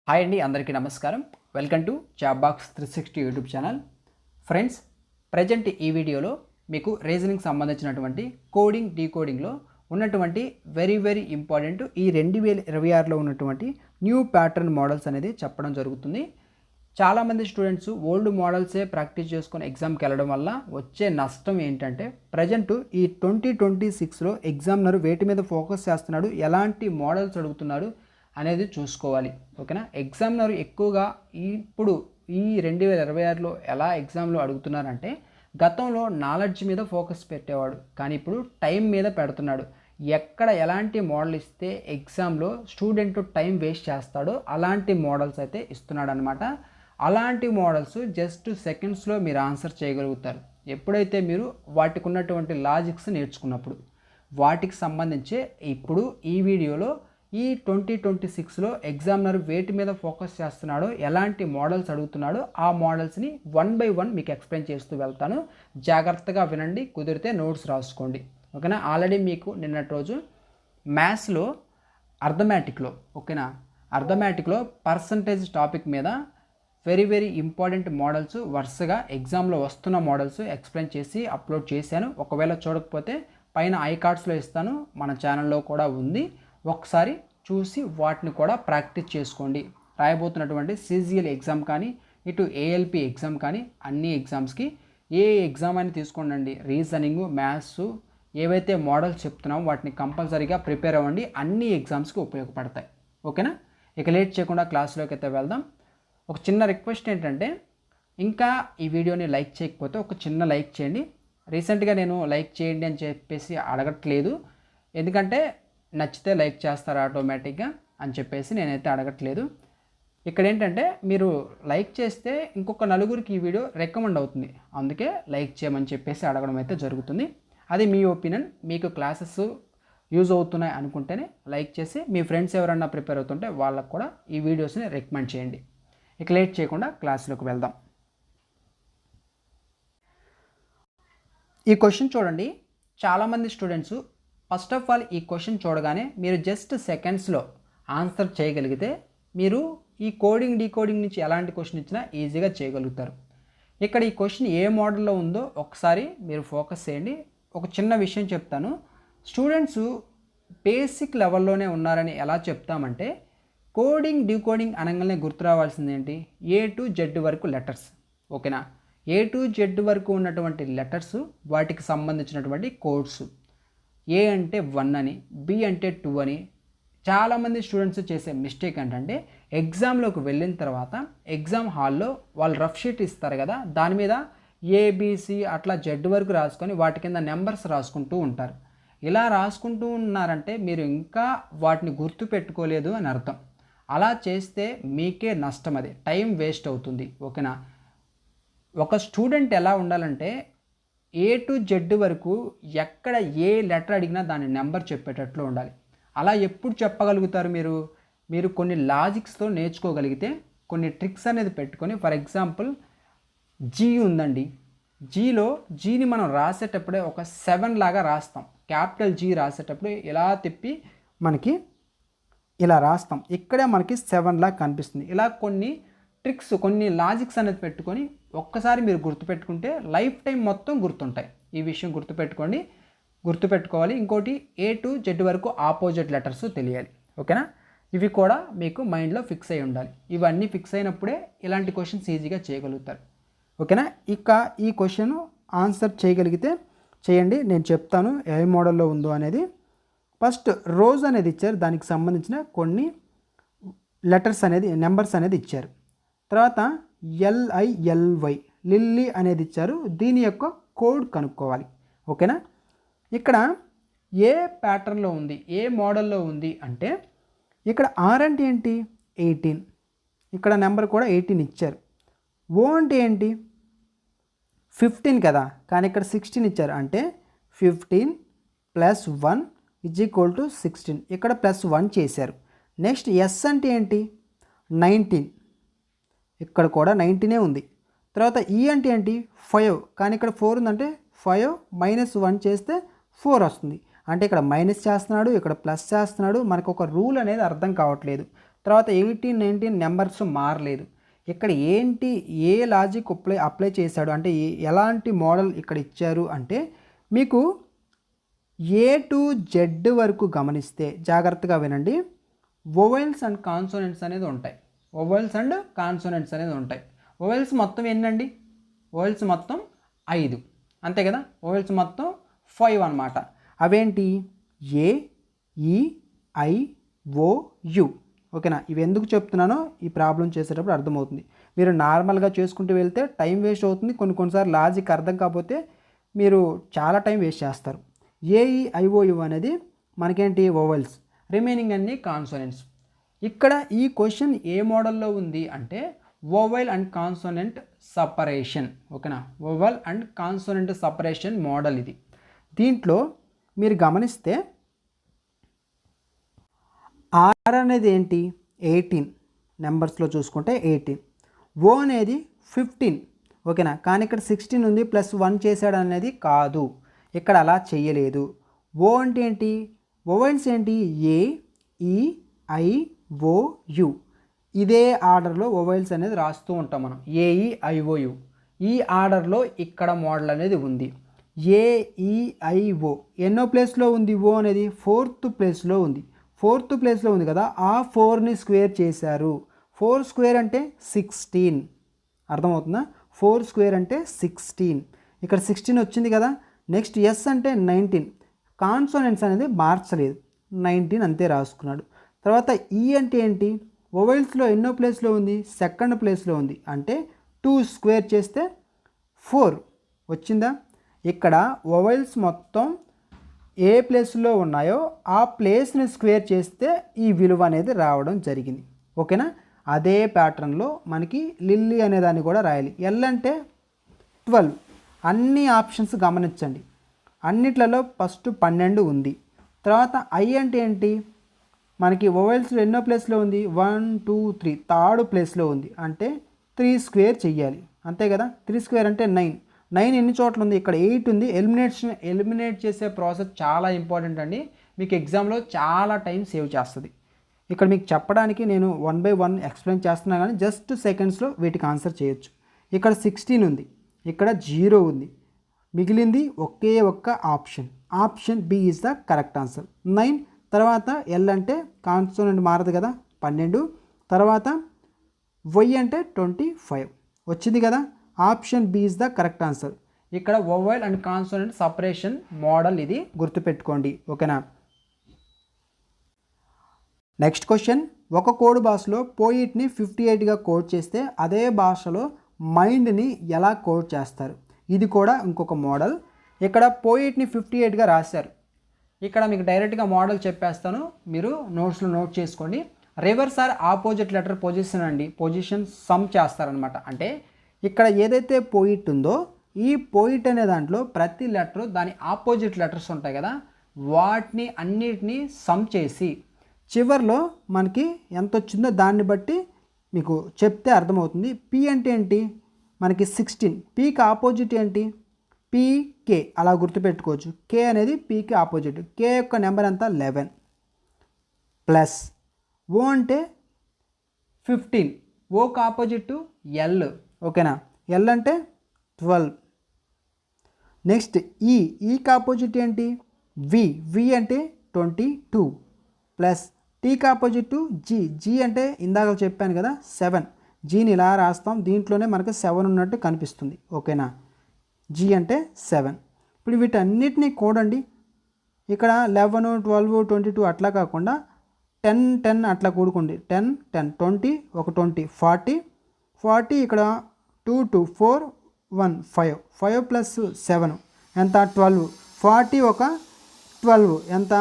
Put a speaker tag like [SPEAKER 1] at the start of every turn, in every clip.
[SPEAKER 1] Hi అండి, అందరికీ నమస్కారం. Welcome to job box 360 YouTube channel. Friends, present ఈ వీడియోలో మీకు రీజనింగ్ సంబంధించినటువంటి కోడింగ్ డీకోడింగ్లో ఉన్నటువంటి వెరీ ఇంపార్టెంట్ ఈ 2026లో ఉన్నటువంటి న్యూ ప్యాటర్న్ మోడల్స్ అనేది చెప్పడం జరుగుతుంది. చాలామంది స్టూడెంట్స్ ఓల్డ్ మోడల్సే ప్రాక్టీస్ చేసుకొని ఎగ్జామ్కి వెళ్ళడం వల్ల వచ్చే నష్టం ఏంటంటే, ప్రజెంట్ ఈ 2026లో ఎగ్జామినర్ వేటి మీద ఫోకస్ చేస్తున్నాడు, ఎలాంటి మోడల్స్ అడుగుతున్నారు అనేది చూసుకోవాలి. ఓకేనా? ఎగ్జామినర్ ఎక్కువగా ఇప్పుడు ఈ 2026లో ఎలా ఎగ్జామ్లో అడుగుతున్నారంటే, గతంలో నాలెడ్జ్ మీద ఫోకస్ పెట్టేవాడు, కానీ ఇప్పుడు టైం మీద పెడుతున్నాడు. ఎక్కడ ఎలాంటి మోడల్ ఇస్తే ఎగ్జామ్లో స్టూడెంట్ టైం వేస్ట్ చేస్తాడో అలాంటి మోడల్స్ అయితే ఇస్తున్నాడు అనమాట. అలాంటి మోడల్స్ జస్ట్ సెకండ్స్లో మీరు ఆన్సర్ చేయగలుగుతారు ఎప్పుడైతే మీరు వాటికి ఉన్నటువంటి లాజిక్స్ నేర్చుకున్నప్పుడు. వాటికి సంబంధించి ఇప్పుడు ఈ వీడియోలో ఈ 2026లో ఎగ్జామినర్ వేటి మీద ఫోకస్ చేస్తున్నాడో, ఎలాంటి మోడల్స్ అడుగుతున్నాడో ఆ మోడల్స్ని 1 by 1 మీకు ఎక్స్ప్లెయిన్ చేస్తూ వెళ్తాను. జాగ్రత్తగా వినండి, కుదిరితే నోట్స్ రాసుకోండి. ఓకేనా? ఆల్రెడీ మీకు నిన్నటి రోజు మ్యాథ్స్లో అర్థమెటిక్లో అర్థమెటిక్లో పర్సంటేజ్ టాపిక్ మీద వెరీ ఇంపార్టెంట్ మోడల్స్ వరుసగా ఎగ్జామ్లో వస్తున్న మోడల్స్ ఎక్స్ప్లెయిన్ చేసి అప్లోడ్ చేశాను. ఒకవేళ చూడకపోతే పైన ఐ కార్డ్స్లో ఇస్తాను, మన ఛానల్లో కూడా ఉంది. ఒకసారి చూసి వాటిని కూడా ప్రాక్టీస్ చేసుకోండి. రాయబోతున్నటువంటి సిజిఎల్ ఎగ్జామ్ కానీ, ఇటు ఏఎల్పి ఎగ్జామ్ కానీ, అన్ని ఎగ్జామ్స్కి ఏ ఎగ్జామ్ అని తీసుకోండి, రీజనింగ్, మ్యాథ్స్ ఏవైతే మోడల్స్ చెప్తున్నామో వాటిని కంపల్సరీగా ప్రిపేర్ అవ్వండి. అన్ని ఎగ్జామ్స్కి ఉపయోగపడతాయి. ఓకేనా? ఇక లేట్ చేయకుండా క్లాస్లోకి అయితే వెళ్దాం. ఒక చిన్న రిక్వెస్ట్ ఏంటంటే, ఇంకా ఈ వీడియోని లైక్ చేయకపోతే ఒక చిన్న లైక్ చేయండి. రీసెంట్గా నేను లైక్ చేయండి అని చెప్పేసి అడగట్లేదు, ఎందుకంటే నచ్చితే లైక్ చేస్తారు ఆటోమేటిక్గా అని చెప్పేసి నేనైతే అడగట్లేదు. ఇక్కడ ఏంటంటే, మీరు లైక్ చేస్తే ఇంకొక నలుగురికి ఈ వీడియో రికమెండ్ అవుతుంది, అందుకే లైక్ చేయమని చెప్పేసి అడగడం అయితే జరుగుతుంది. అది మీ ఒపీనియన్. మీకు క్లాసెస్ యూజ్ అవుతున్నాయి అనుకుంటేనే లైక్ చేసి మీ ఫ్రెండ్స్ ఎవరన్నా ప్రిపేర్ అవుతుంటే వాళ్ళకు కూడా ఈ వీడియోస్ని రికమెండ్ చేయండి. ఇక లేట్ చేయకుండా క్లాస్లోకి వెళ్దాం. ఈ క్వశ్చన్ చూడండి. చాలామంది స్టూడెంట్స్ ఫస్ట్ ఆఫ్ ఆల్ ఈ క్వశ్చన్ చూడగానే మీరు జస్ట్ సెకండ్స్లో ఆన్సర్ చేయగలిగితే మీరు ఈ కోడింగ్ డీకోడింగ్ నుంచి ఎలాంటి క్వశ్చన్ ఇచ్చినా ఈజీగా చేయగలుగుతారు. ఇక్కడ ఈ క్వశ్చన్ ఏ మోడల్లో ఉందో ఒకసారి మీరు ఫోకస్ చేయండి. ఒక చిన్న విషయం చెప్తాను. స్టూడెంట్స్ బేసిక్ లెవెల్లోనే ఉన్నారని ఎలా చెప్తామంటే, కోడింగ్ డీకోడింగ్ అనగానే గుర్తు రావాల్సింది ఏంటి? ఏ టు జెడ్ వరకు లెటర్స్. ఓకేనా? ఏ టు జెడ్ వరకు ఉన్నటువంటి లెటర్స్, వాటికి సంబంధించినటువంటి కోడ్స్. ఏ అంటే 1 అని, బి అంటే 2 అని. చాలామంది స్టూడెంట్స్ చేసే మిస్టేక్ ఏంటంటే, ఎగ్జామ్లోకి వెళ్ళిన తర్వాత ఎగ్జామ్ హాల్లో వాళ్ళు రఫ్ షీట్ ఇస్తారు కదా, దాని మీద ఏబిసి అట్లా జెడ్ వరకు రాసుకొని వాటి కింద నెంబర్స్ రాసుకుంటూ ఉంటారు. ఇలా రాసుకుంటూ ఉన్నారంటే మీరు ఇంకా వాటిని గుర్తు పెట్టుకోలేదు అని అర్థం. అలా చేస్తే మీకే నష్టం, అది టైం వేస్ట్ అవుతుంది. ఓకేనా? ఒక స్టూడెంట్ ఎలా ఉండాలంటే, ఏ టు జెడ్ వరకు ఎక్కడ ఏ లెటర్ అడిగినా దాని నెంబర్ చెప్పేటట్లు ఉండాలి. అలా ఎప్పుడు చెప్పగలుగుతారు మీరు కొన్ని లాజిక్స్తో నేర్చుకోగలిగితే, కొన్ని ట్రిక్స్ అనేది పెట్టుకొని. ఫర్ ఎగ్జాంపుల్ జీ ఉందండి, జీని మనం రాసేటప్పుడే ఒక 7 లాగా రాస్తాం. క్యాపిటల్ జీ రాసేటప్పుడు ఇలా తిప్పి మనకి ఇలా రాస్తాం, ఇక్కడే మనకి 7 లాగా కనిపిస్తుంది. ఇలా కొన్ని ట్రిక్స్, కొన్ని లాజిక్స్ అనేది పెట్టుకొని ఒక్కసారి మీరు గుర్తుపెట్టుకుంటే లైఫ్ టైం మొత్తం గుర్తుంటాయి. ఈ విషయం గుర్తుపెట్టుకోవాలి. ఇంకోటి, ఏ టు జెడ్ వరకు ఆపోజిట్ లెటర్స్ తెలియాలి. ఓకేనా? ఇవి కూడా మీకు మైండ్లో ఫిక్స్ అయి ఉండాలి. ఇవన్నీ ఫిక్స్ అయినప్పుడే ఇలాంటి క్వశ్చన్స్ ఈజీగా చేయగలుగుతారు. ఓకేనా? ఇక ఈ క్వశ్చన్ ఆన్సర్ చేయగలిగితే చేయండి, నేను చెప్తాను ఏ మోడల్లో ఉందో అనేది. ఫస్ట్ రోజ్ అనేది ఇచ్చారు, దానికి సంబంధించిన కొన్ని లెటర్స్ అనేది, నెంబర్స్ అనేది ఇచ్చారు. తర్వాత LILY లిల్లీ అనేది ఇచ్చారు, దీని యొక్క కోడ్ కనుక్కోవాలి. ఓకేనా? ఇక్కడ ఏ ప్యాటర్న్లో ఉంది, ఏ మోడల్లో ఉంది అంటే, ఇక్కడ ఆర్ అంటే ఏంటి? 18. ఇక్కడ నెంబర్ కూడా 18 ఇచ్చారు. ఓ అంటే ఏంటి? 15 కదా, కానీ ఇక్కడ 16 ఇచ్చారు. అంటే 15 + 1 = 16. ఇక్కడ +1 చేశారు. నెక్స్ట్ ఎస్ అంటే ఏంటి? 19. ఇక్కడ కూడా 19 ఉంది. తర్వాత ఈ అంటే ఏంటి? 5, కానీ ఇక్కడ 4 ఉందంటే 5 - 1 చేస్తే 4 వస్తుంది. అంటే ఇక్కడ మైనస్ చేస్తున్నాడు, ఇక్కడ ప్లస్ చేస్తున్నాడు. మనకు ఒక రూల్ అనేది అర్థం కావట్లేదు. తర్వాత 18, 19 నెంబర్స్ మారలేదు. ఇక్కడ ఏంటి ఏ లాజిక్ అప్లై చేశాడు అంటే ఎలాంటి మోడల్ ఇక్కడ ఇచ్చారు అంటే మీకు ఏ టు జెడ్ వరకు గమనిస్తే జాగ్రత్తగా వినండి. వొవెల్స్ అండ్ కాన్సోనెంట్స్ అనేది ఉంటాయి. వొవెల్స్ అండ్ కాన్సోనెంట్స్ అనేది ఉంటాయి. వొవెల్స్ మొత్తం ఎన్నండి? వొవెల్స్ మొత్తం 5 అంతే కదా. వొవెల్స్ మొత్తం 5 అన్నమాట. అవేంటి? ఏ, ఈ, ఐ, ఓ, యు. ఓకేనా. ఇవి ఎందుకు చెప్తున్నానో ఈ ప్రాబ్లం చేసేటప్పుడు అర్థమవుతుంది. మీరు నార్మల్గా చేసుకుంటూ వెళ్తే టైం వేస్ట్ అవుతుంది. కొన్నిసార్లు లాజిక్ అర్థం కాకపోతే మీరు చాలా టైం వేస్ట్ చేస్తారు. ఏఈఐఓయు అనేది మనకేంటి? వొవెల్స్. రిమైనింగ్ అన్ని కాన్సోనెంట్స్. ఇక్కడ ఈ క్వశ్చన్ ఏ మోడల్లో ఉంది అంటే వొవెల్ అండ్ కాన్సోనెంట్ సపరేషన్. ఓకేనా. Vowel and consonant separation model ఇది. దీంట్లో మీరు గమనిస్తే ఆర్ అనేది ఏంటి? 18 నెంబర్స్లో చూసుకుంటే 18. ఓ అనేది 15. ఓకేనా. కానీ ఇక్కడ 16 ఉంది ప్లస్ 1 చేశాడు అనేది కాదు. ఇక్కడ అలా చేయలేదు. ఓ అంటే ఏంటి? వొవెల్స్ ఏంటి? ఏ, ఈ, ఐ, ఓ, యు. ఇదే ఆర్డర్లో వొవెల్స్ అనేది రాస్తూ ఉంటాం మనం. ఏఈఐఓయు ఈ ఆర్డర్లో ఇక్కడ మోడల్ అనేది ఉంది. ఏఈఐఓ ఎన్నో ప్లేస్లో ఉంది? ఓ అనేది 4th ప్లేస్లో ఉంది. 4th ప్లేస్లో ఉంది కదా. ఆ 4ని స్క్వేర్ చేశారు. 4 స్క్వేర్ అంటే 16. అర్థమవుతుందా? 4 స్క్వేర్ అంటే 16. ఇక్కడ 16 వచ్చింది కదా. నెక్స్ట్ ఎస్ అంటే 19. కాన్సోనెంట్స్ అనేది మార్చలేదు, 19 అంతే రాసుకున్నాడు. తర్వాత ఈ అంటే ఏంటి? వొవెల్స్లో ఎన్నో ప్లేస్లో ఉంది? 2nd ప్లేస్లో ఉంది. అంటే 2 స్క్వేర్ చేస్తే 4 వచ్చిందా. ఇక్కడ వొవెల్స్ మొత్తం ఏ ప్లేస్లో ఉన్నాయో ఆ ప్లేస్ని స్క్వేర్ చేస్తే ఈ విలువ అనేది రావడం జరిగింది. ఓకేనా. అదే ప్యాటర్న్లో మనకి లిల్లీ అనే దాన్ని కూడా రాయాలి. ఎల్ అంటే 12. అన్ని ఆప్షన్స్ గమనించండి. అన్నిట్లలో ఫస్ట్ 12 ఉంది. తర్వాత ఐ అంటే ఏంటి? మనకి వొవెల్స్లో ఎన్నో ప్లేస్లో ఉంది? 1, 2, 3 థర్డ్ ప్లేస్లో ఉంది. అంటే 3 స్క్వేర్ చెయ్యాలి అంతే కదా. 3 స్క్వేర్ అంటే 9. 9 ఎన్ని చోట్ల ఉంది? ఇక్కడ 8 ఉంది. ఎలిమినేట్ చేసే ప్రాసెస్ చాలా ఇంపార్టెంట్ అండి. మీకు ఎగ్జామ్లో చాలా టైం సేవ్ చేస్తుంది. ఇక్కడ మీకు చెప్పడానికి నేను 1 by 1 ఎక్స్ప్లెయిన్ చేస్తున్నా కానీ జస్ట్ సెకండ్స్లో వీటికి ఆన్సర్ చేయొచ్చు. ఇక్కడ 16 ఉంది, ఇక్కడ 0 ఉంది. మిగిలింది ఒకే ఒక్క option. Option B is the correct answer. 9 తర్వాత ఎల్ అంటే కాన్సోనెంట్ మారదు కదా, 12. తర్వాత వై అంటే 25 వచ్చింది కదా. Option B is the correct answer. ఇక్కడ vowel and consonant separation model ఇది గుర్తుపెట్టుకోండి. ఓకేనా. Next question. ఒక కోడ్ భాషలో పోయిట్ని 58గా కోడ్ చేస్తే అదే భాషలో మైండ్ని ఎలా కోడ్ చేస్తారు? ఇది కూడా ఇంకొక మోడల్. ఇక్కడ పోయిట్ని 58గా రాశారు. ఇక్కడ మీకు డైరెక్ట్గా మోడల్ చెప్పేస్తాను, మీరు నోట్స్లో నోట్ చేసుకోండి. Reverse or opposite letter position అండి. పొజిషన్ సమ్ చేస్తారనమాట. అంటే ఇక్కడ ఏదైతే పోయిట్ ఉందో ఈ పోయిట్ అనే దాంట్లో ప్రతి లెటరు దాని ఆపోజిట్ లెటర్స్ ఉంటాయి కదా, వాటిని అన్నిటినీ సమ్ చేసి చివర్లో మనకి ఎంత వచ్చిందో దాన్ని బట్టి మీకు చెప్తే అర్థమవుతుంది. పి అంటే ఏంటి? మనకి 16. పీకి ఆపోజిట్ ఏంటి? పీకే. అలా గుర్తుపెట్టుకోవచ్చు. కే అనేది పీకి ఆపోజిట్. కే యొక్క నెంబర్ ఎంత? 11 ప్లస్ ఓ అంటే 15. ఓకి ఆపోజిట్ ఎల్. ఓకేనా. ఎల్ అంటే 12. నెక్స్ట్ ఈకి ఆపోజిట్ ఏంటి? వి అంటే 22 ప్లస్ టీకి ఆపోజిట్ జీ అంటే ఇందాక చెప్పాను కదా 7. జీని ఇలా రాస్తాం, దీంట్లోనే మనకు 7 ఉన్నట్టు కనిపిస్తుంది. ఓకేనా. జీ అంటే 7. ఇప్పుడు వీటన్నిటినీ కూడండి. ఇక్కడ 11, 12, 22 అట్లా కాకుండా 10, 10 అట్లా కూడుకోండి. 10, 10, 20, ఒక 20, 40, 40 ఇక్కడ 2, 2, 4, 1, 5, 5 ప్లస్ 7 ఎంత? 12. 40 ఒక 12 ఎంత?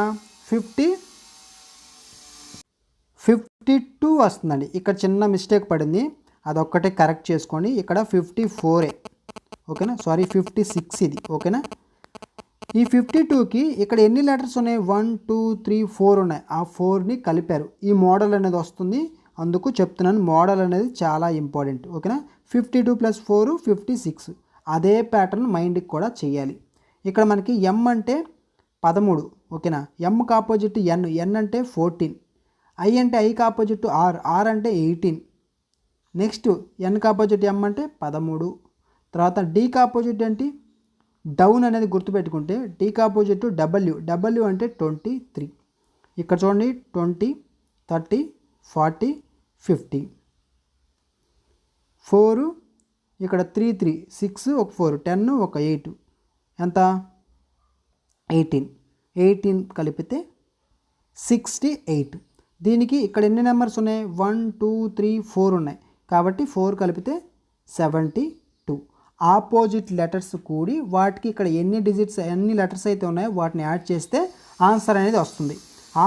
[SPEAKER 1] 52 వస్తుందండి. ఇక్కడ చిన్న మిస్టేక్ పడింది, అదొక్కటే కరెక్ట్ చేసుకోండి. ఇక్కడ 54. ఓకేనా. సారీ 56 ఇది. ఓకేనా. ఈ 52కి ఇక్కడ ఎన్ని లెటర్స్ ఉన్నాయి? 1, 2, 3, 4 ఉన్నాయి. ఆ 4ని కలిపారు. ఈ మోడల్ అనేది వస్తుంది, అందుకు చెప్తున్నాను. మోడల్ అనేది చాలా ఇంపార్టెంట్. ఓకేనా. 52 ప్లస్ 4 56. అదే ప్యాటర్న్ మైండ్కి కూడా చేయాలి. ఇక్కడ మనకి ఎం అంటే 13. ఓకేనా. ఎంకి ఆపోజిట్ ఎన్ అంటే 14. ఐ అంటే ఐకి ఆపోజిట్ ఆర్ అంటే 18. నెక్స్ట్ ఎన్కి ఆపోజిట్ ఎం అంటే 13. తర్వాత డీకి ఆపోజిట్ ఏంటి, డౌన్ అనేది గుర్తుపెట్టుకుంటే డీకి ఆపోజిట్ డబ్ల్యూ అంటే 23. ఇక్కడ చూడండి 20, 30, 40, 50. 4 ఇక్కడ 3, 6 ఒక 4, 10 ఒక 8 ఎంత 18 కలిపితే 68. దీనికి ఇక్కడ ఎన్ని నెంబర్స్ ఉన్నాయి, 1 2 3 4 ఉన్నాయి కాబట్టి 4 కలిపితే 72. ఆపోజిట్ లెటర్స్ కూడి వాటికి ఇక్కడ ఎన్ని లెటర్స్ అయితే ఉన్నాయో వాటిని యాడ్ చేస్తే ఆన్సర్ అనేది వస్తుంది.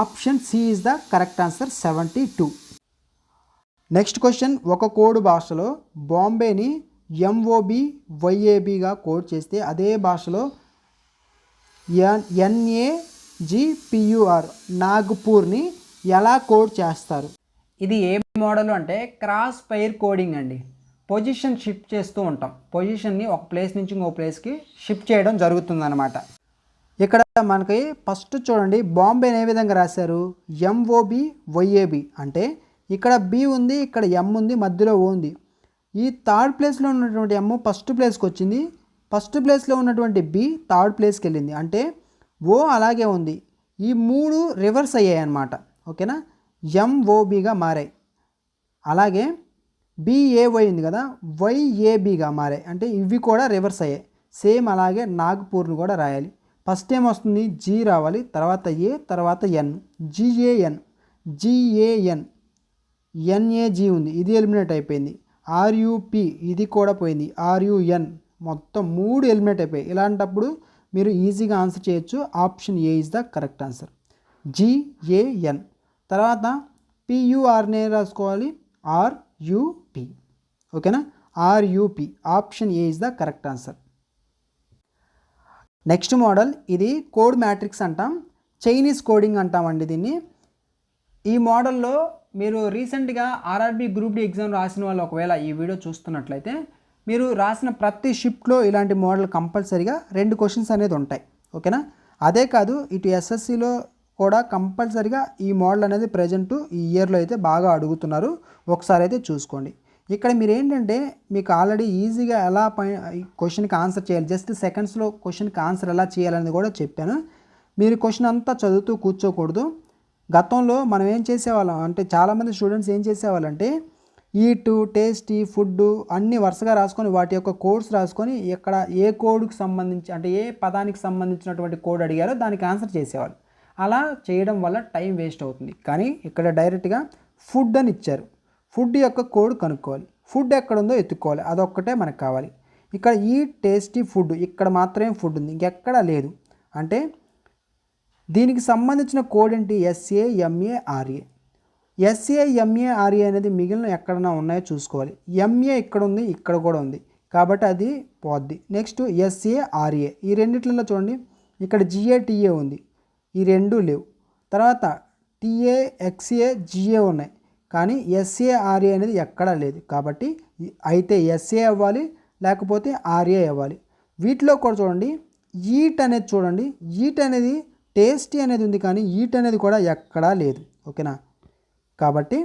[SPEAKER 1] Option C is the correct answer, 72. Next question, ఒక కోడ్ భాషలో బాంబేని MOBYABగా కోడ్ చేస్తే అదే భాషలో NAGPUR నాగ్పూర్ని ఎలా కోడ్ చేస్తారు? ఇది ఏ మోడల్ అంటే క్రాస్ పైర్ కోడింగ్ అండి. పొజిషన్ షిఫ్ట్ చేస్తూ ఉంటాం, పొజిషన్ని ఒక ప్లేస్ నుంచి ఇంకో ప్లేస్కి షిఫ్ట్ చేయడం జరుగుతుందన్నమాట. ఇక్కడ మనకి ఫస్ట్ చూడండి బాంబేని ఏ విధంగా రాశారు, MOBYAB అంటే ఇక్కడ B ఉంది, ఇక్కడ M ఉంది, మధ్యలో O ఉంది. ఈ థర్డ్ ప్లేస్లో ఉన్నటువంటి M ఫస్ట్ ప్లేస్కి వచ్చింది, ఫస్ట్ ప్లేస్లో ఉన్నటువంటి B థర్డ్ ప్లేస్కి వెళ్ళింది, అంటే O అలాగే ఉంది. ఈ 3 రివర్స్ అయ్యాయి అన్నమాట. ఓకేనా, MOBగా మారాయి. అలాగే BAY ఉంది కదా, YABగా మారాయి, అంటే ఇవి కూడా రివర్స్ అయ్యాయి. సేమ్ అలాగే నాగ్పూర్ని కూడా రాయాలి. ఫస్ట్ ఏం వస్తుంది, G రావాలి, తర్వాత A, తర్వాత N, GAN, NAG ఉంది, ఇది ఎలిమినేట్ అయిపోయింది. RUP ఇది కూడా పోయింది, RUN మొత్తం 3 ఎలిమినేట్ అయిపోయాయి. ఇలాంటప్పుడు మీరు ఈజీగా ఆన్సర్ చేయొచ్చు. Option A is the correct answer, GAN. తర్వాత PURనే రాసుకోవాలి, RUP. ఓకేనా, RUP. Option A is the correct answer. Next model, ఇది కోడ్ మ్యాట్రిక్స్ అంటాం, చైనీస్ కోడింగ్ అంటామండి దీన్ని. ఈ మోడల్లో మీరు రీసెంట్గా RRB గ్రూప్ డి ఎగ్జామ్ రాసిన వాళ్ళు ఒకవేళ ఈ వీడియో చూస్తున్నట్లయితే మీరు రాసిన ప్రతి షిఫ్ట్లో ఇలాంటి మోడల్ కంపల్సరీగా 2 క్వశ్చన్స్ అనేది ఉంటాయి. ఓకేనా, అదే కాదు ఇటు SSCలో కూడా కంపల్సరీగా ఈ మోడల్ అనేది ప్రజెంట్ ఈ ఇయర్లో అయితే బాగా అడుగుతున్నారు. ఒకసారి అయితే చూసుకోండి. ఇక్కడ మీరు ఏంటంటే మీకు ఆల్రెడీ ఈజీగా ఎలా క్వశ్చన్కి ఆన్సర్ చేయాలి, జస్ట్ సెకండ్స్లో క్వశ్చన్కి ఆన్సర్ ఎలా చేయాలని కూడా చెప్పాను. మీరు క్వశ్చన్ అంతా చదువుతూ కూర్చోకూడదు. గతంలో మనం ఏం చేసేవాళ్ళం అంటే చాలామంది స్టూడెంట్స్ ఏం చేసేవాళ్ళంటే ఈటు, టేస్టీ, ఫుడ్ అన్నీ వరుసగా రాసుకొని వాటి యొక్క కోడ్స్ రాసుకొని ఇక్కడ ఏ కోడ్కి సంబంధించి అంటే ఏ పదానికి సంబంధించినటువంటి కోడ్ అడిగారో దానికి ఆన్సర్ చేసేవాళ్ళు. అలా చేయడం వల్ల టైం వేస్ట్ అవుతుంది. కానీ ఇక్కడ డైరెక్ట్గా ఫుడ్ అని ఇచ్చారు, ఫుడ్ యొక్క కోడ్ కనుక్కోవాలి, ఫుడ్ ఎక్కడ ఉందో ఎత్తుక్కోవాలి, అదొక్కటే మనకు కావాలి. ఇక్కడ ఈ టేస్టీ ఫుడ్ ఇక్కడ మాత్రమే ఫుడ్ ఉంది, ఇంకెక్కడా లేదు. అంటే దీనికి సంబంధించిన కోడ్ ఏంటి, SAMARA. SAMARA అనేది మిగిలిన ఎక్కడన్నా ఉన్నాయో చూసుకోవాలి. MA ఇక్కడ ఉంది, ఇక్కడ కూడా ఉంది కాబట్టి అది పోద్ది. నెక్స్ట్ SARA, ఈ రెండిట్లలో చూడండి ఇక్కడ GATA ఉంది, ఈ రెండు లేవు. తర్వాత TA, XA, GA ఉన్నాయి కానీ SARA అనేది ఎక్కడా లేదు. కాబట్టి అయితే SA అవ్వాలి లేకపోతే RA అవ్వాలి. వీటిలో కూడా చూడండి ఈట్ అనేది చూడండి, ఈట్ అనేది టేస్టీ అనేది ఉంది కానీ ఈట్ అనేది కూడా ఎక్కడా లేదు. ఓకేనా, కాబట్టి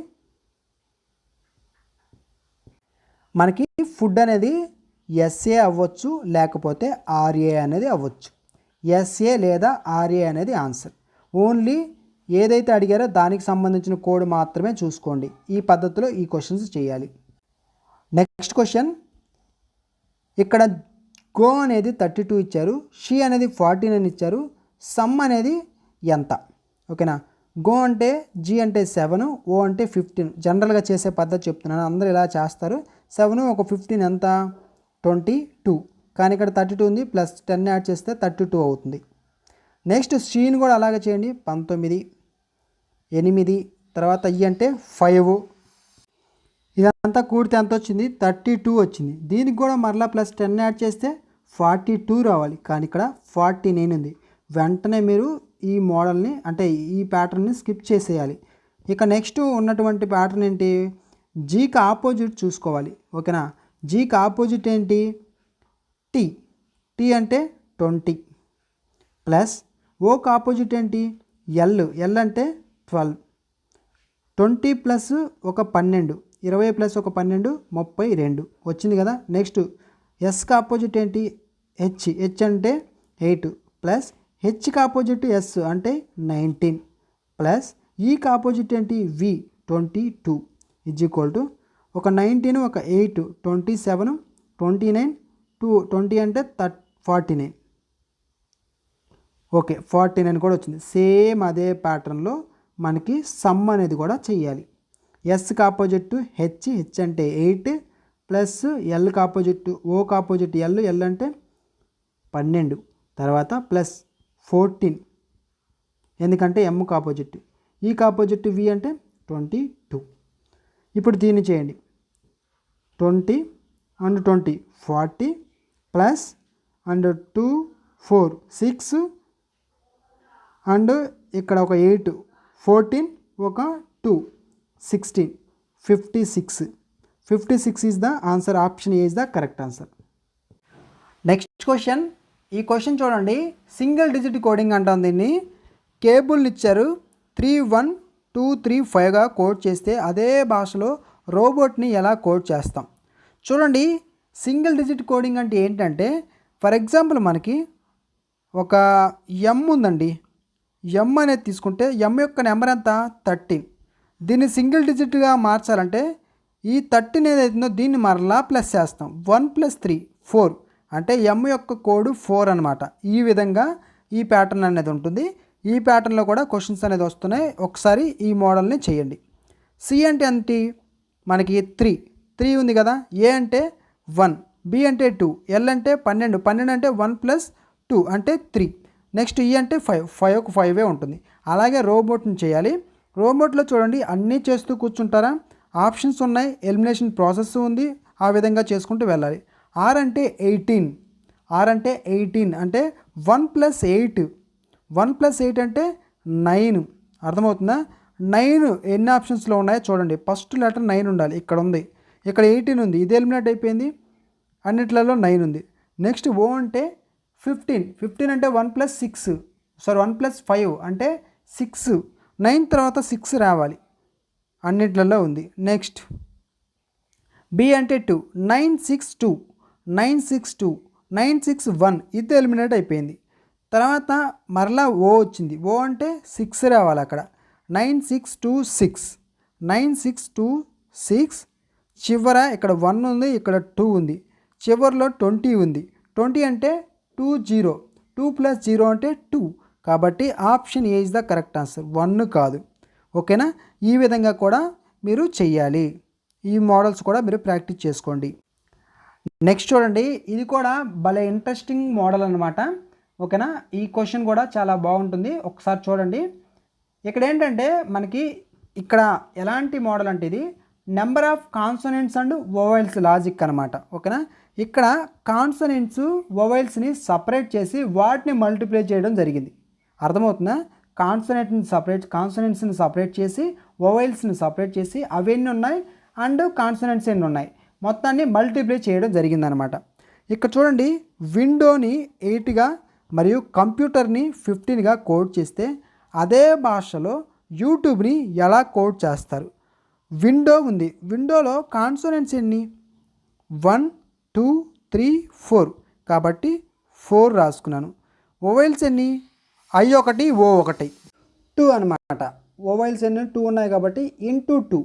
[SPEAKER 1] మనకి ఫుడ్ అనేది SA అవ్వచ్చు లేకపోతే RA అనేది అవ్వచ్చు. SA లేదా RA అనేది ఆన్సర్. ఓన్లీ ఏదైతే అడిగారో దానికి సంబంధించిన కోడ్ మాత్రమే చూసుకోండి. ఈ పద్ధతిలో ఈ క్వశ్చన్స్ చేయాలి. నెక్స్ట్ క్వశ్చన్, ఇక్కడ గో అనేది 32 ఇచ్చారు, షీ అనేది 49 ఇచ్చారు, సమ్ అనేది ఎంత? ఓకేనా, గో అంటే G అంటే 7, O అంటే 15. జనరల్గా చేసే పద్ధతి చెప్తున్నాను, అందరూ ఇలా చేస్తారు. 7 ఒక 15 ఎంత, 22. కానీ ఇక్కడ 32 ఉంది, ప్లస్ 10 యాడ్ చేస్తే 32 అవుతుంది. నెక్స్ట్ షీని కూడా అలాగే చేయండి, 19, 8, తర్వాత I అంటే 5. ఇదంతా కూడితే ఎంత వచ్చింది, 32 వచ్చింది. దీనికి కూడా మరలా ప్లస్ 10 యాడ్ చేస్తే 42 రావాలి, కానీ ఇక్కడ 49 ఉంది. వెంటనే మీరు ఈ మోడల్ని అంటే ఈ ప్యాటర్న్ని స్కిప్ చేసేయాలి. ఇక నెక్స్ట్ ఉన్నటువంటి ప్యాటర్న్ ఏంటి, జీకి ఆపోజిట్ చూసుకోవాలి. ఓకేనా, జీకి ఆపోజిట్ ఏంటి, టీ అంటే 20 ప్లస్ ఓకి ఆపోజిట్ ఏంటి, ఎల్ అంటే 12 20 ప్లస్ ఒక 12, 20 ప్లస్ ఒక 12 32 వచ్చింది కదా. నెక్స్ట్ ఎస్కి ఆపోజిట్ ఏంటి, హెచ్ అంటే 8 ప్లస్ హెచ్కి ఆపోజిట్ ఎస్ అంటే 19 ప్లస్ ఈకి ఆపోజిట్ ఏంటి వి 22 ఈజ్ ఈక్వల్ టు ఒక 19 ఒక 8 27 29 20 అంటే 49. ఓకే 49 కూడా వచ్చింది. సేమ్ అదే ప్యాటర్న్లో మనకి సమ్ అనేది కూడా చెయ్యాలి. ఎస్కి ఆపోజిట్ హెచ్ అంటే 8 ప్లస్ ఎల్కి ఆపోజిట్ ఓకి ఆపోజిట్ ఎల్ అంటే 12 తర్వాత ప్లస్ 14 ఎందుకంటే ఎంకి ఆపోజిట్, ఈకి ఆపోజిట్ వి అంటే 22. ఇప్పుడు దీన్ని చేయండి. 20 అండ్ 20 40 ప్లస్ అండ్ 2 4 6 అండ్ ఇక్కడ ఒక 8 14 ఒక 2 16 56 is the answer. Option A is the correct answer. Next question, ఈ క్వశ్చన్ చూడండి. సింగిల్ డిజిట్ కోడింగ్ అంటాం దీన్ని. కేబుల్ని ఇచ్చారు 31235గా కోడ్ చేస్తే అదే భాషలో రోబోట్ని ఎలా కోడ్ చేస్తాం. చూడండి, సింగిల్ డిజిట్ కోడింగ్ అంటే ఏంటంటే, ఫర్ ఎగ్జాంపుల్ మనకి ఒక ఎం ఉందండి. ఎం అనేది తీసుకుంటే ఎం యొక్క నెంబర్ ఎంత 13. దీన్ని సింగిల్ డిజిట్గా మార్చాలంటే ఈ 13 ఏదైతుందో దీన్ని మరలా ప్లస్ చేస్తాం. 1 + 3 4 అంటే ఎం యొక్క కోడ్ 4 అనమాట. ఈ విధంగా ఈ ప్యాటర్న్ అనేది ఉంటుంది. ఈ ప్యాటర్న్లో కూడా క్వశ్చన్స్ అనేది వస్తున్నాయి. ఒకసారి ఈ మోడల్ని చేయండి. సి అంటే ఏంటి, మనకి 3 ఉంది కదా. ఏ అంటే 1, బి అంటే 2, ఎల్ అంటే 12 అంటే 1 + 2 అంటే 3. నెక్స్ట్ ఈ అంటే 5 ఒక 5 ఉంటుంది. అలాగే రోబోట్ని చేయాలి. రోబోట్లో చూడండి అన్నీ చేస్తూ కూర్చుంటారా, ఆప్షన్స్ ఉన్నాయి, ఎలిమినేషన్ ప్రాసెస్ ఉంది, ఆ విధంగా చేసుకుంటూ వెళ్ళాలి. ఆర్ అంటే 18 అంటే 1 + 8 అంటే 9. అర్థమవుతుందా? 9 ఎన్ని ఆప్షన్స్లో ఉన్నాయో చూడండి. ఫస్ట్ లెటర్ 9 ఉండాలి. ఇక్కడ ఉంది, ఇక్కడ 18 ఉంది, ఇది ఎలిమినేట్ అయిపోయింది. అన్నిట్లలో 9 ఉంది. నెక్స్ట్ ఓ అంటే 15 అంటే 1 + 6 1 + 5 అంటే 6. 9 తర్వాత 6 రావాలి, అన్నిట్లలో ఉంది. నెక్స్ట్ బి అంటే 2, 961 ఇది ఎలిమినేట్ అయిపోయింది. తర్వాత మరలా ఓ వచ్చింది. ఓ అంటే 6 రావాలి అక్కడ. 9626 చివర ఇక్కడ 1 ఉంది, ఇక్కడ 2 ఉంది, చివరిలో 20 ఉంది. 20 అంటే 20, 2 + 0 అంటే 2. కాబట్టి option A is the correct answer, 1 కాదు. ఓకేనా? ఈ విధంగా కూడా మీరు చెయ్యాలి. ఈ మోడల్స్ కూడా మీరు ప్రాక్టీస్ చేసుకోండి. నెక్స్ట్ చూడండి, ఇది కూడా భలే ఇంట్రెస్టింగ్ మోడల్ అనమాట. ఓకేనా? ఈ క్వశ్చన్ కూడా చాలా బాగుంటుంది. ఒకసారి చూడండి. ఇక్కడ ఏంటంటే మనకి ఇక్కడ ఎలాంటి మోడల్ అంటే ఇది number of consonants and vowels logic అనమాట. ఓకేనా? ఇక్కడ కాన్సోనెంట్స్ వొవెల్స్ని సపరేట్ చేసి వాటిని మల్టిప్లై చేయడం జరిగింది. అర్థమవుతుందా? కాన్సోనెంట్స్ని సపరేట్ చేసి వొవెల్స్ని సపరేట్ చేసి అవి ఎన్ని ఉన్నాయి అండ్ కాన్సోనెంట్స్ ఎన్ని ఉన్నాయి మొత్తాన్ని మల్టిప్లై చేయడం జరిగిందనమాట. ఇక్కడ చూడండి, విండోని 8గా మరియు కంప్యూటర్ని 15గా కోడ్ చేస్తే అదే భాషలో యూట్యూబ్ని ఎలా కోడ్ చేస్తారు. విండో ఉంది, విండోలో కాన్సోనెంట్స్ ఎన్ని 1 2 3 4 కాబట్టి 4 రాసుకున్నాను. వొవెల్స్ ఎన్ని I1 O1 2 అనమాట. వొవెల్స్ ఎన్ని 2 ఉన్నాయి కాబట్టి ఇంటూ 2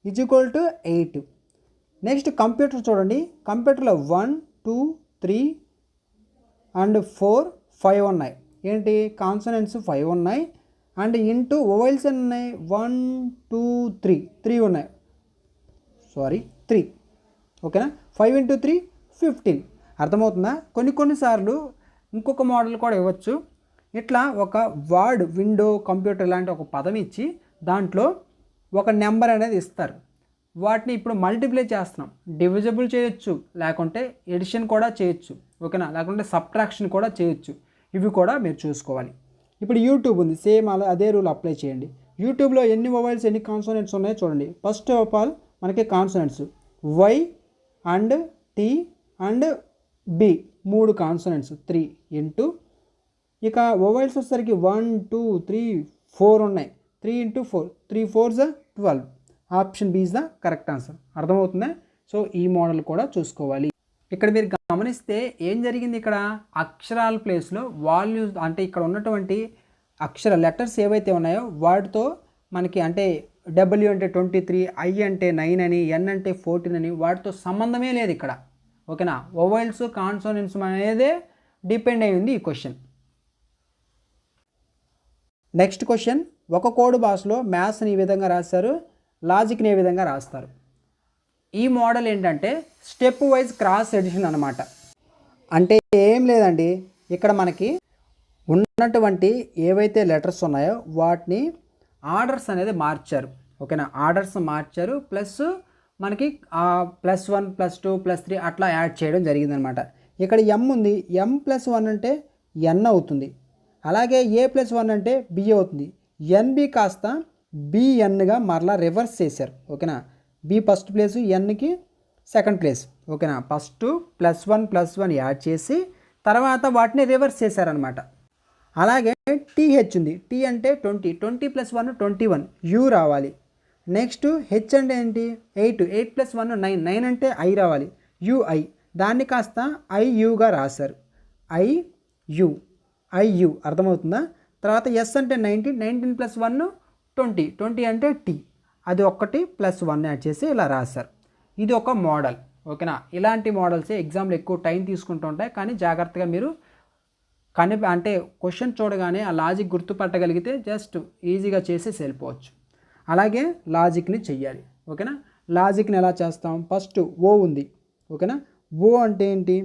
[SPEAKER 1] = 8. నెక్స్ట్ కంప్యూటర్ చూడండి, కంప్యూటర్లో 1 2 3 అండ్ 4 5 ఉన్నాయి. ఏంటి కాన్సోనెంట్స్ 5 ఉన్నాయి అండ్ ఇంటూ వొవెల్స్ ఎన్ని ఉన్నాయి 1 2 3 ఉన్నాయి. 3. ఓకేనా? 5 × 3 15. అర్థమవుతుందా? కొన్నిసార్లు ఇంకొక మోడల్ కూడా ఇవ్వచ్చు. ఇట్లా ఒక వర్డ్, విండో, కంప్యూటర్ లాంటి ఒక పదం ఇచ్చి దాంట్లో ఒక నెంబర్ అనేది ఇస్తారు. వాటిని ఇప్పుడు మల్టిప్లై చేస్తున్నాం. డివిజిబుల్ చేయొచ్చు, లేకుంటే ఎడిషన్ కూడా చేయొచ్చు. ఓకేనా? లేకుంటే సబ్ట్రాక్షన్ కూడా చేయొచ్చు. ఇవి కూడా మీరు చూసుకోవాలి. ఇప్పుడు యూట్యూబ్ ఉంది, సేమ్ అదే రూల్ అప్లై చేయండి. యూట్యూబ్లో ఎన్ని వొవెల్స్ ఎన్ని కాన్సోనెంట్స్ ఉన్నాయో చూడండి. ఫస్ట్ ఆఫ్ ఆల్ మనకి consonants Y and T and B 3 consonants 3 into ఇక వొవెల్స్ వచ్చేసరికి 1 2 3 4 ఉన్నాయి. 3 × 4 3 4s 12. Option B is the correct answer. అర్థమవుతుందా? సో ఈ మోడల్ కూడా చూసుకోవాలి. ఇక్కడ మీరు గమనిస్తే ఏం జరిగింది, ఇక్కడ అక్షరాల ప్లేస్లో వాల్యూస్ అంటే ఇక్కడ ఉన్నటువంటి లెటర్స్ ఏవైతే ఉన్నాయో వాటితో మనకి అంటే డబ్ల్యూ అంటే 23, ఐ అంటే 9 అని, ఎన్ అంటే 14 అని వాటితో సంబంధమే లేదు ఇక్కడ. ఓకేనా? వొవెల్స్ కాన్సోనెంట్స్ అనేదే డిపెండ్ అయి ఉంది ఈ క్వశ్చన్. నెక్స్ట్ క్వశ్చన్, ఒక కోడ్ భాషలో మ్యాథ్స్ని ఈ విధంగా రాస్తారు, లాజిక్ని ఏ విధంగా రాస్తారు. ఈ మోడల్ ఏంటంటే స్టెప్ వైజ్ క్రాస్ ఎడిషన్ అనమాట. అంటే ఏం లేదండి, ఇక్కడ మనకి ఉన్నటువంటి ఏవైతే లెటర్స్ ఉన్నాయో వాటిని ఆర్డర్స్ అనేది మార్చారు. ఓకేనా? ఆర్డర్స్ మార్చారు, ప్లస్ మనకి +1 +2 +3 అట్లా యాడ్ చేయడం జరిగిందనమాట. ఇక్కడ ఎం ఉంది, m+1 అంటే ఎన్ అవుతుంది. అలాగే a+1 అంటే బి అవుతుంది. ఎన్బి కాస్త బిఎన్గా మరలా రివర్స్ చేశారు. ఓకేనా? బి ఫస్ట్ ప్లేసు, ఎన్కి సెకండ్ ప్లేస్. ఓకేనా? ఫస్ట్ +1 యాడ్ చేసి తర్వాత వాటిని రివర్స్ చేశారనమాట. అలాగే టీహెచ్ ఉంది, టీ అంటే 20 +1 21 యూ రావాలి. నెక్స్ట్ హెచ్ అంటే ఏంటి 8 +1 9 అంటే ఐ రావాలి, యుఐ. దాన్ని కాస్త ఐయుగా రాశారు, ఐయు. అర్థమవుతుందా? తర్వాత ఎస్ అంటే 19 +1 20 అంటే టీ, అది ఒక్కటి +1 యాడ్ చేసి ఇలా రాశారు. ఇది ఒక మోడల్. ఓకేనా? ఇలాంటి మోడల్సే ఎగ్జామ్లో ఎక్కువ టైం తీసుకుంటూ ఉంటాయి, కానీ జాగ్రత్తగా మీరు అంటే క్వశ్చన్ చూడగానే ఆ లాజిక్ గుర్తుపట్టగలిగితే జస్ట్ ఈజీగా చేసేసి వెళ్ళిపోవచ్చు. అలాగే లాజిక్ని చెయ్యాలి. ఓకేనా? లాజిక్ని ఎలా చేస్తాం, ఫస్ట్ ఓ ఉంది. ఓకేనా? ఓ అంటే ఏంటి,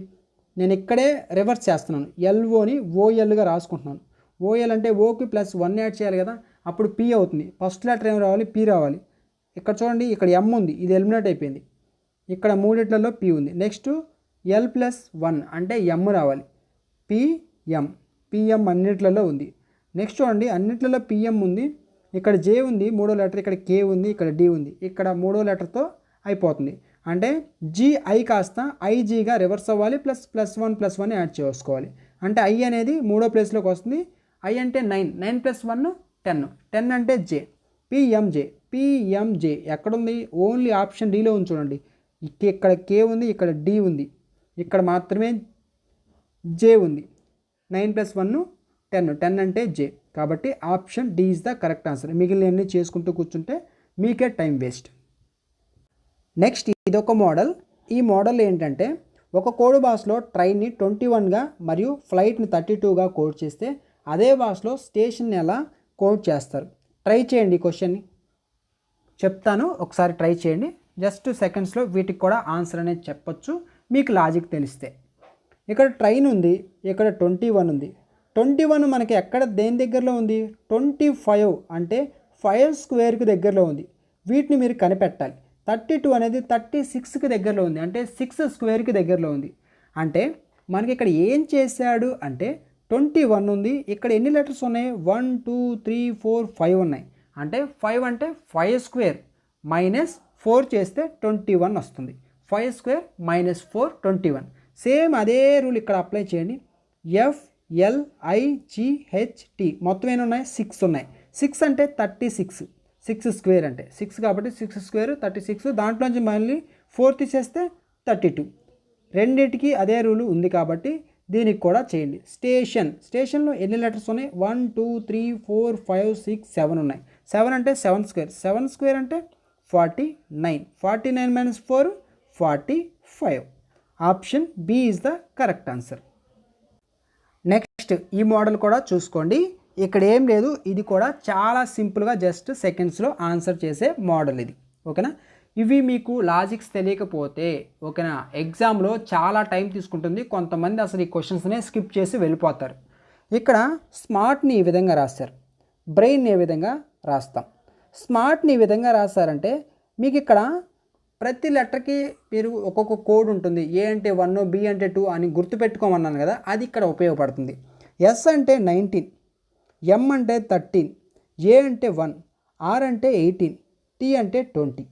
[SPEAKER 1] నేను ఇక్కడే రివర్స్ చేస్తున్నాను, ఎల్ఓని ఓఎల్గా రాసుకుంటున్నాను. ఓఎల్ అంటే ఓకి +1 యాడ్ చేయాలి కదా, అప్పుడు పి అవుతుంది. ఫస్ట్ లెటర్ ఏం రావాలి, పి రావాలి. ఇక్కడ చూడండి, ఇక్కడ ఎం ఉంది, ఇది ఎలిమినేట్ అయిపోయింది. ఇక్కడ మూడిట్లలో పి ఉంది. నెక్స్ట్ L+1 అంటే ఎం రావాలి, పిఎం అన్నిట్లలో ఉంది. నెక్స్ట్ చూడండి, అన్నిట్లలో పిఎం ఉంది, ఇక్కడ జే ఉంది, మూడో లెటర్, ఇక్కడ కే ఉంది, ఇక్కడ డి ఉంది, ఇక్కడ మూడో లెటర్తో అయిపోతుంది. అంటే జిఐ కాస్త ఐజీగా రివర్స్ అవ్వాలి, +1 యాడ్ చేసుకోవాలి. అంటే ఐ అనేది మూడో ప్లేస్లోకి వస్తుంది. ఐ అంటే 9 +1 10 అంటే జే, పిఎంజే ఎక్కడుంది, ఓన్లీ ఆప్షన్ డీలో ఉంది చూడండి. ఇక్కడ కే ఉంది, ఇక్కడ డి ఉంది, ఇక్కడ మాత్రమే జే ఉంది. 9 +1 10 అంటే జే. కాబట్టి option D is the correct answer. మిగిలినవన్నీ చేసుకుంటూ కూర్చుంటే మీకే టైం వేస్ట్. నెక్స్ట్ ఇదొక మోడల్. ఈ మోడల్ ఏంటంటే ఒక కోడ్ భాషలో ట్రైన్ని 21గా మరియు ఫ్లైట్ని 32గా కోడ్ చేస్తే అదే భాషలో స్టేషన్ని ఎలా కోడ్ చేస్తారు. ట్రై చేయండి, క్వశ్చన్ని చెప్తాను, ఒకసారి ట్రై చేయండి. జస్ట్ సెకండ్స్లో వీటికి కూడా ఆన్సర్ అనేది చెప్పొచ్చు మీకు లాజిక్ తెలిస్తే. ఇక్కడ ట్రైన్ ఉంది, ఇక్కడ 21 ఉంది. 21 మనకి ఎక్కడ దేని దగ్గరలో ఉంది, 25 అంటే 5 స్క్వేర్కి దగ్గరలో ఉంది. వీటిని మీరు కనిపెట్టాలి. 32 అనేది 36కి దగ్గరలో ఉంది, అంటే 6 స్క్వేర్కి దగ్గరలో ఉంది. అంటే మనకి ఇక్కడ ఏం చేశాడు అంటే 21 ఉంది, ఇక్కడ ఎన్ని లెటర్స్ ఉన్నాయి, 1 2 3 4 5 ఉన్నాయి. అంటే 5 అంటే 5 స్క్వేర్ -4 చేస్తే 21 వస్తుంది. 5 స్క్వేర్ -4 21. సేమ్ అదే రూల్ ఇక్కడ అప్లై చేయండి. FLIGHT మొత్తం ఎన్ని ఉన్నాయి, 6 ఉన్నాయి. 6 అంటే 36, 6 స్క్వేర్ అంటే 6 కాబట్టి 6 స్క్వేర్ 36. దాంట్లోంచి మళ్ళీ 4 తీసేస్తే 32. రెండింటికి అదే రూలు ఉంది కాబట్టి దీనికి కూడా చేయండి. స్టేషన్లో ఎన్ని లెటర్స్ ఉన్నాయి, 1 2 3 4 5 6 7 ఉన్నాయి. 7 అంటే 7 స్క్వేర్, 7 స్క్వేర్ అంటే 49. 49 - 4 45. Option B is the correct answer. Next ఈ మోడల్ కూడా చూసుకోండి. ఇక్కడ ఏం లేదు, ఇది కూడా చాలా సింపుల్గా జస్ట్ సెకండ్స్లో ఆన్సర్ చేసే మోడల్ ఇది. ఓకేనా? ఇవి మీకు లాజిక్స్ తెలియకపోతే ఓకేనా ఎగ్జామ్లో చాలా టైం తీసుకుంటుంది. కొంతమంది అసలు ఈ క్వశ్చన్స్నే స్కిప్ చేసి వెళ్ళిపోతారు. ఇక్కడ స్మార్ట్ని ఈ విధంగా రాస్తారు, బ్రెయిన్ని ఏ విధంగా రాస్తాం. స్మార్ట్ని ఈ విధంగా రాస్తారంటే మీకు ఇక్కడ ప్రతి లెటర్కి మీరు ఒక్కొక్క కోడ్ ఉంటుంది. ఏ అంటే 1, బి అంటే 2 అని గుర్తుపెట్టుకోమన్నాను కదా, అది ఇక్కడ ఉపయోగపడుతుంది. ఎస్ అంటే 19, ఎం అంటే 13, ఏ అంటే 1, ఆర్ అంటే 18, టీ అంటే 20.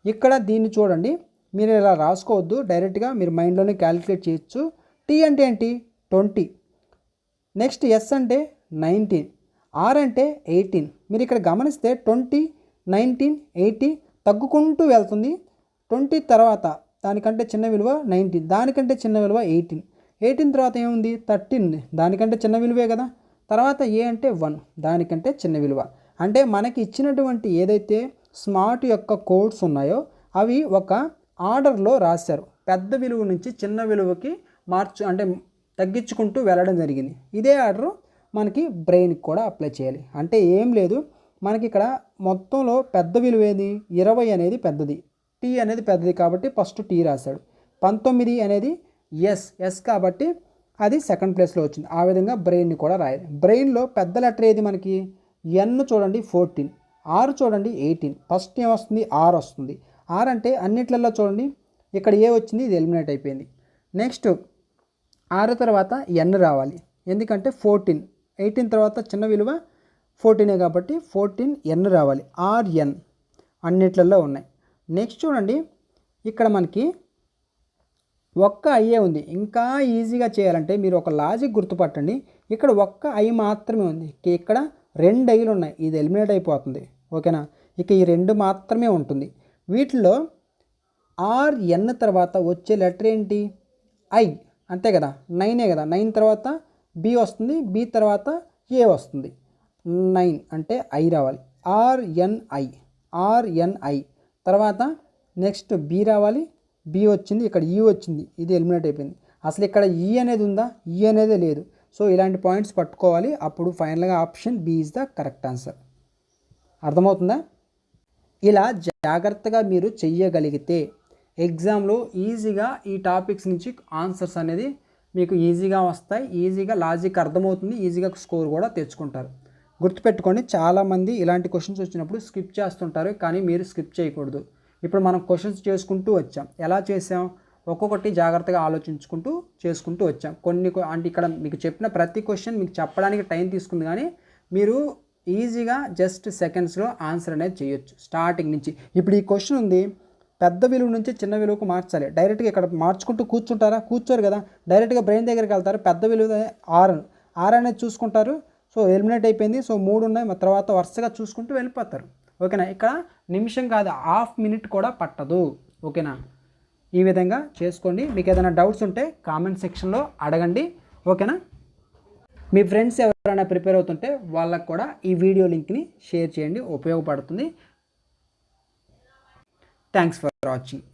[SPEAKER 1] ఇక్కడ దీన్ని చూడండి, మీరు ఇలా రాసుకోవద్దు, డైరెక్ట్గా మీరు మైండ్లోనే క్యాలిక్యులేట్ చేయొచ్చు. టీ అంటే ఏంటి 20, నెక్స్ట్ ఎస్ అంటే 19, ఆర్ అంటే 18. మీరు ఇక్కడ గమనిస్తే 20 19, 80 తగ్గుకుంటూ వెళ్తుంది. 20 తర్వాత దానికంటే చిన్న విలువ 19, దానికంటే చిన్న విలువ 18, 18 తర్వాత ఏముంది 13, దానికంటే చిన్న విలువే కదా. తర్వాత ఏ అంటే 1, దానికంటే చిన్న విలువ. అంటే మనకి ఇచ్చినటువంటి ఏదైతే స్మార్ట్ యొక్క కోడ్స్ ఉన్నాయో అవి ఒక ఆర్డర్లో రాశారు. పెద్ద విలువ నుంచి చిన్న విలువకి అంటే తగ్గించుకుంటూ వెళ్ళడం జరిగింది. ఇదే ఆర్డర్ మనకి బ్రెయిన్కి కూడా అప్లై చేయాలి. అంటే ఏం లేదు, మనకి ఇక్కడ మొత్తంలో పెద్ద విలువ ఏది 20 అనేది పెద్దది, టీ అనేది పెద్దది కాబట్టి ఫస్ట్ టీ రాశాడు. 19 అనేది ఎస్ కాబట్టి అది సెకండ్ ప్లేస్లో వచ్చింది. ఆ విధంగా బ్రెయిన్ని కూడా రాయాలి. బ్రెయిన్లో పెద్ద లెటర్ ఏది మనకి ఎన్ చూడండి 14, ఆర్ చూడండి 18, ఫస్ట్ ఏమొస్తుంది ఆర్ వస్తుంది. ఆర్ అంటే అన్నిట్లలో చూడండి ఇక్కడ ఏ వచ్చింది, ఇది ఎలిమినేట్ అయిపోయింది. నెక్స్ట్ ఆర్ తర్వాత ఎన్ రావాలి, ఎందుకంటే 14, 18 తర్వాత చిన్న విలువ 14 కాబట్టి 14 ఎన్ రావాలి. ఆర్ఎన్ అన్నిట్లలో ఉన్నాయి. నెక్స్ట్ చూడండి ఇక్కడ మనకి ఒక్క ఐఏ ఉంది. ఇంకా ఈజీగా చేయాలంటే మీరు ఒక లాజిక్ గుర్తుపట్టండి. ఇక్కడ ఒక్క ఐ మాత్రమే ఉంది, ఇక్కడ 2 ఐలు ఉన్నాయి, ఇది ఎలిమినేట్ అయిపోతుంది. ఓకేనా, ఇక ఈ 2 మాత్రమే ఉంటుంది. వీటిలో ఆర్ఎన్ తర్వాత వచ్చే లెటర్ ఏంటి ఐ, అంతే కదా, 9 కదా. 9 తర్వాత బి వస్తుంది, బి తర్వాత ఏ వస్తుంది. 9 అంటే ఐ రావాలి, ఆర్ఎన్ఐ తర్వాత నెక్స్ట్ బి రావాలి, బి వచ్చింది, ఇక్కడ ఈ వచ్చింది, ఇది ఎలిమినేట్ అయిపోయింది. అసలు ఇక్కడ ఈ అనేది ఉందా, ఈ అనేది లేదు. సో ఇలాంటి పాయింట్స్ పట్టుకోవాలి, అప్పుడు ఫైనల్గా option B is the correct answer. అర్థమవుతుందా? ఇలా జాగ్రత్తగా మీరు చెయ్యగలిగితే ఎగ్జామ్లో ఈజీగా ఈ టాపిక్స్ నుంచి ఆన్సర్స్ అనేది మీకు ఈజీగా వస్తాయి, ఈజీగా లాజిక్ అర్థమవుతుంది, ఈజీగా స్కోర్ కూడా తెచ్చుకుంటారు. గుర్తుపెట్టుకోండి, చాలామంది ఇలాంటి క్వశ్చన్స్ వచ్చినప్పుడు స్కిప్ చేస్తుంటారు, కానీ మీరు స్కిప్ చేయకూడదు. ఇప్పుడు మనం క్వశ్చన్స్ చేసుకుంటూ వచ్చాం. ఎలా చేసాం, ఒక్కొక్కటి జాగ్రత్తగా ఆలోచించుకుంటూ చేసుకుంటూ వచ్చాం. అంటే ఇక్కడ మీకు చెప్పిన ప్రతి క్వశ్చన్ మీకు చెప్పడానికి టైం తీసుకుంది, కానీ మీరు ఈజీగా జస్ట్ సెకండ్స్లో ఆన్సర్ అనేది చేయొచ్చు స్టార్టింగ్ నుంచి. ఇప్పుడు ఈ క్వశ్చన్ ఉంది, పెద్ద విలువ నుంచి చిన్న విలువకు మార్చాలి. డైరెక్ట్గా ఇక్కడ మార్చుకుంటూ కూర్చుంటారా, కూర్చోరు కదా. డైరెక్ట్గా బ్రెయిన్ దగ్గరికి వెళ్తారు, పెద్ద విలువ ఆర్ అనేది చూసుకుంటారు. సో ఎలిమినేట్ అయిపోయింది. సో 3 ఉన్నాయి, తర్వాత వరుసగా చూసుకుంటూ వెళ్ళిపోతారు. ఓకేనా, ఇక్కడ నిమిషం కాదు, హాఫ్ మినిట్ కూడా పట్టదు. ఓకేనా, ఈ విధంగా చేసుకోండి. మీకు ఏదైనా డౌట్స్ ఉంటే కామెంట్ సెక్షన్లో అడగండి. ఓకేనా, మీ ఫ్రెండ్స్ ఎవరైనా ప్రిపేర్ అవుతుంటే వాళ్ళకు కూడా ఈ వీడియో లింక్ని షేర్ చేయండి, ఉపయోగపడుతుంది. Thanks for watching.